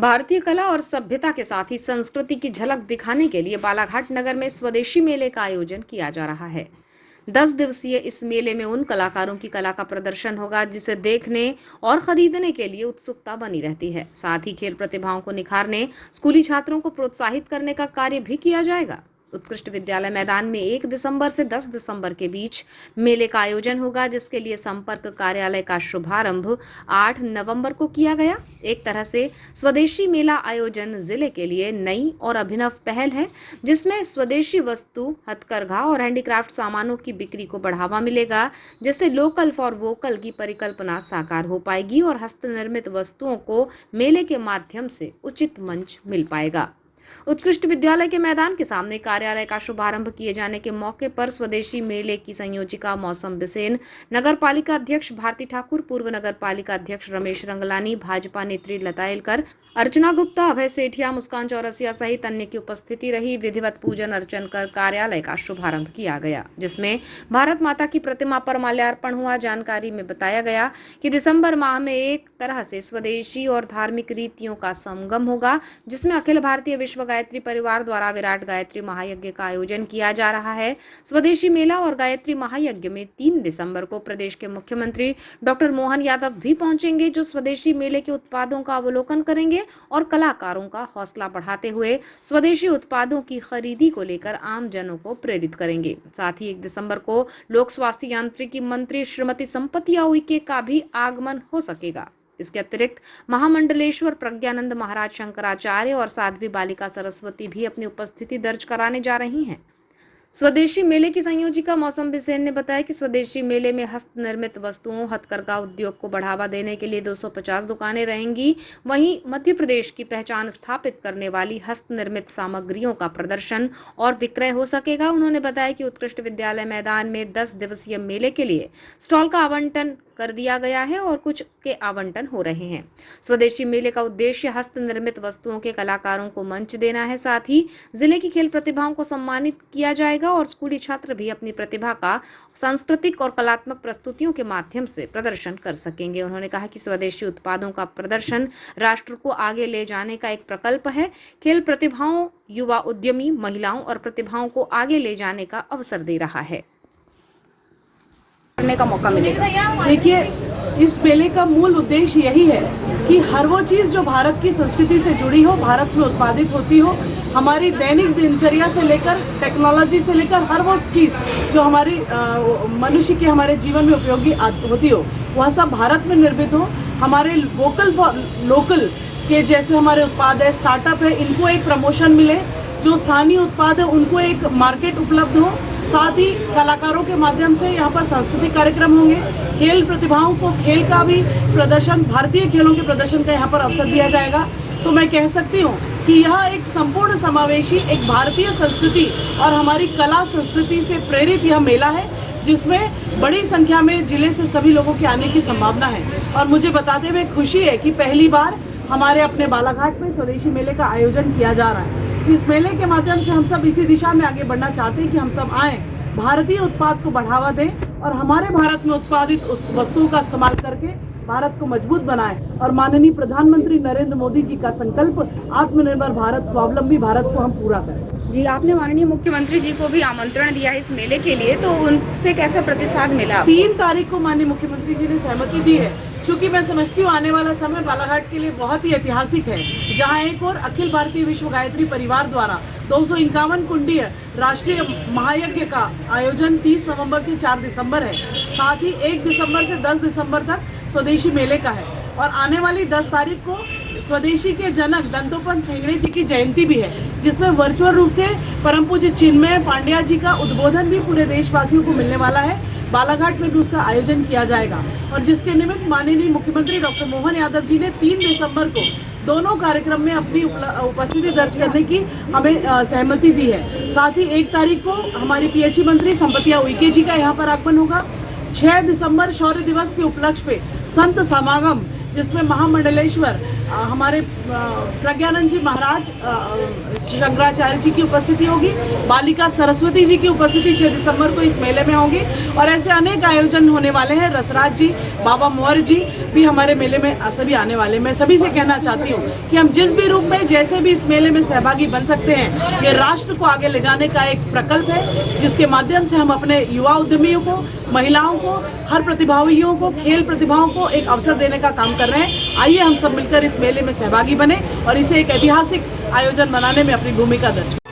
भारतीय कला और सभ्यता के साथ ही संस्कृति की झलक दिखाने के लिए बालाघाट नगर में स्वदेशी मेले का आयोजन किया जा रहा है। 10 दिवसीय इस मेले में उन कलाकारों की कला का प्रदर्शन होगा जिसे देखने और खरीदने के लिए उत्सुकता बनी रहती है। साथ ही खेल प्रतिभाओं को निखारने, स्कूली छात्रों को प्रोत्साहित करने का कार्य भी किया जाएगा। उत्कृष्ट विद्यालय मैदान में 1 दिसंबर से 10 दिसंबर के बीच मेले का आयोजन होगा, जिसके लिए संपर्क कार्यालय का शुभारंभ 8 नवंबर को किया गया। एक तरह से स्वदेशी मेला आयोजन जिले के लिए नई और अभिनव पहल है, जिसमें स्वदेशी वस्तु, हथकरघा और हैंडीक्राफ्ट सामानों की बिक्री को बढ़ावा मिलेगा, जिससे लोकल फॉर वोकल की परिकल्पना साकार हो पाएगी और हस्तनिर्मित वस्तुओं को मेले के माध्यम से उचित मंच मिल पाएगा। उत्कृष्ट विद्यालय के मैदान के सामने कार्यालय का शुभारंभ किए जाने के मौके पर स्वदेशी मेले की संयोजिका मौसम बिसेन, नगर पालिका अध्यक्ष भारती ठाकुर, पूर्व नगर पालिका अध्यक्ष रमेश रंगलानी, भाजपा नेत्री लता एलकर, अर्चना गुप्ता, अभय सेठिया, मुस्कान चौरसिया सहित अन्य की उपस्थिति रही। विधिवत पूजन अर्चन कर कार्यालय का शुभारंभ किया गया, जिसमें भारत माता की प्रतिमा पर माल्यार्पण हुआ। जानकारी में बताया गया कि दिसंबर माह में एक तरह से स्वदेशी और धार्मिक रीतियों का संगम होगा, जिसमें अखिल भारतीय विश्व गायत्री परिवार द्वारा विराट गायत्री महायज्ञ का आयोजन किया जा रहा है। स्वदेशी मेला और गायत्री महायज्ञ में 3 दिसंबर को प्रदेश के मुख्यमंत्री डॉक्टर मोहन यादव भी पहुंचेंगे, जो स्वदेशी मेले के उत्पादों का अवलोकन करेंगे और कलाकारों का हौसला बढ़ाते हुए स्वदेशी उत्पादों की खरीदी को लेकर आम जनों को प्रेरित करेंगे। साथ ही 1 दिसंबर को लोक स्वास्थ्य यांत्रिकी मंत्री श्रीमती संपतिया उइके का भी आगमन हो सकेगा। इसके अतिरिक्त महामंडलेश्वर प्रज्ञानंद महाराज शंकराचार्य और साध्वी बालिका सरस्वती भी अपनी उपस्थिति दर्ज कराने जा रही हैं। स्वदेशी मेले की संयोजिका मौसम बिसेन ने बताया कि स्वदेशी मेले में हस्तनिर्मित वस्तुओं, हथकरघा उद्योग को बढ़ावा देने के लिए 250 दुकानें रहेंगी। वहीं मध्य प्रदेश की पहचान स्थापित करने वाली हस्तनिर्मित सामग्रियों का प्रदर्शन और विक्रय हो सकेगा। उन्होंने बताया कि उत्कृष्ट विद्यालय मैदान में 10 दिवसीय मेले के लिए स्टॉल का आवंटन कर दिया गया है और कुछ के आवंटन हो रहे हैं। स्वदेशी मेले का उद्देश्य हस्तनिर्मित वस्तुओं के कलाकारों को मंच देना है। साथ ही जिले की खेल प्रतिभाओं को सम्मानित किया जाएगा और स्कूली छात्र भी अपनी प्रतिभा का सांस्कृतिक और कलात्मक प्रस्तुतियों के माध्यम से प्रदर्शन कर सकेंगे। उन्होंने कहा कि स्वदेशी उत्पादों का प्रदर्शन राष्ट्र को आगे ले जाने का एक प्रकल्प है। खेल प्रतिभाओं, युवा उद्यमी, महिलाओं और प्रतिभाओं को आगे ले जाने का अवसर दे रहा है, करने का मौका मिलेगा। देखिए, इस मेले का मूल उद्देश्य यही है कि हर वो चीज़ जो भारत की संस्कृति से जुड़ी हो, भारत में उत्पादित होती हो, हमारी दैनिक दिनचर्या से लेकर टेक्नोलॉजी से लेकर हर वो चीज़ जो हमारी मनुष्य के हमारे जीवन में उपयोगी होती हो, वह सब भारत में निर्मित हो। हमारे वोकल फॉर लोकल के जैसे हमारे उत्पाद है, स्टार्टअप है, इनको एक प्रमोशन मिले। जो स्थानीय उत्पाद है उनको एक मार्केट उपलब्ध हो। साथ ही कलाकारों के माध्यम से यहाँ पर सांस्कृतिक कार्यक्रम होंगे। खेल प्रतिभाओं को खेल का भी प्रदर्शन, भारतीय खेलों के प्रदर्शन का यहाँ पर अवसर दिया जाएगा। तो मैं कह सकती हूँ कि यह एक संपूर्ण समावेशी, एक भारतीय संस्कृति और हमारी कला संस्कृति से प्रेरित यह मेला है, जिसमें बड़ी संख्या में जिले से सभी लोगों के आने की संभावना है। और मुझे बताते हुए खुशी है कि पहली बार हमारे अपने बालाघाट में स्वदेशी मेले का आयोजन किया जा रहा है। इस मेले के माध्यम से हम सब इसी दिशा में आगे बढ़ना चाहते हैं कि हम सब आएँ, भारतीय उत्पाद को बढ़ावा दें और हमारे भारत में उत्पादित उस वस्तुओं का इस्तेमाल करके भारत को मजबूत बनाएं। और माननीय प्रधानमंत्री नरेंद्र मोदी जी का संकल्प आत्मनिर्भर भारत, स्वावलंबी भारत को हम पूरा करें। जी, आपने माननीय मुख्यमंत्री जी को भी आमंत्रण दिया है इस मेले के लिए, तो उनसे कैसा प्रतिसाद मिला? 3 तारीख को माननीय मुख्यमंत्री जी ने सहमति दी है। क्योंकि मैं समझती हूँ आने वाला समय बालाघाट के लिए बहुत ही ऐतिहासिक है, जहाँ एक और अखिल भारतीय विश्व गायत्री परिवार द्वारा 251 कुंडीय राष्ट्रीय महायज्ञ का आयोजन 30 नवंबर से 4 दिसंबर है। साथ ही 1 दिसंबर से 10 दिसंबर तक स्वदेशी मेले का है और आने वाली 10 तारीख को स्वदेशी के जनक दंतोपंत ठेंगड़े जी की जयंती भी है, जिसमें वर्चुअल रूप से परम पूज्य चिन्मय पांड्या जी का उद्बोधन भी पूरे देशवासियों को मिलने वाला है। बालाघाट में भी उसका आयोजन किया जाएगा और जिसके निमित्त माननीय मुख्यमंत्री डॉक्टर मोहन यादव जी ने 3 दिसंबर को दोनों कार्यक्रम में अपनी उपस्थिति दर्ज करने की हमें सहमति दी है। साथ ही 1 तारीख को हमारी पीएचई मंत्री संपतिया उइके जी का यहाँ पर आगमन होगा। 6 दिसंबर शौर्य दिवस के उपलक्ष्य पे संत समागम, जिसमें महामंडलेश्वर हमारे प्रज्ञानंद जी महाराज शंकराचार्य जी की उपस्थिति होगी, बालिका सरस्वती जी की उपस्थिति 6 दिसंबर को इस मेले में होगी और ऐसे अनेक आयोजन होने वाले हैं। रसराज जी, बाबा मोहर जी भी हमारे मेले में सभी आने वाले। मैं सभी से कहना चाहती हूँ कि हम जिस भी रूप में जैसे भी इस मेले में सहभागी बन सकते हैं, ये राष्ट्र को आगे ले जाने का एक प्रकल्प है जिसके माध्यम से हम अपने युवा उद्यमियों को, महिलाओं को, हर प्रतिभागियों को, खेल प्रतिभाओं को एक अवसर देने का काम कर रहे हैं। आइए हम सब मिलकर इस मेले में सहभागी बने और इसे एक ऐतिहासिक आयोजन बनाने में अपनी भूमिका दर्ज करें।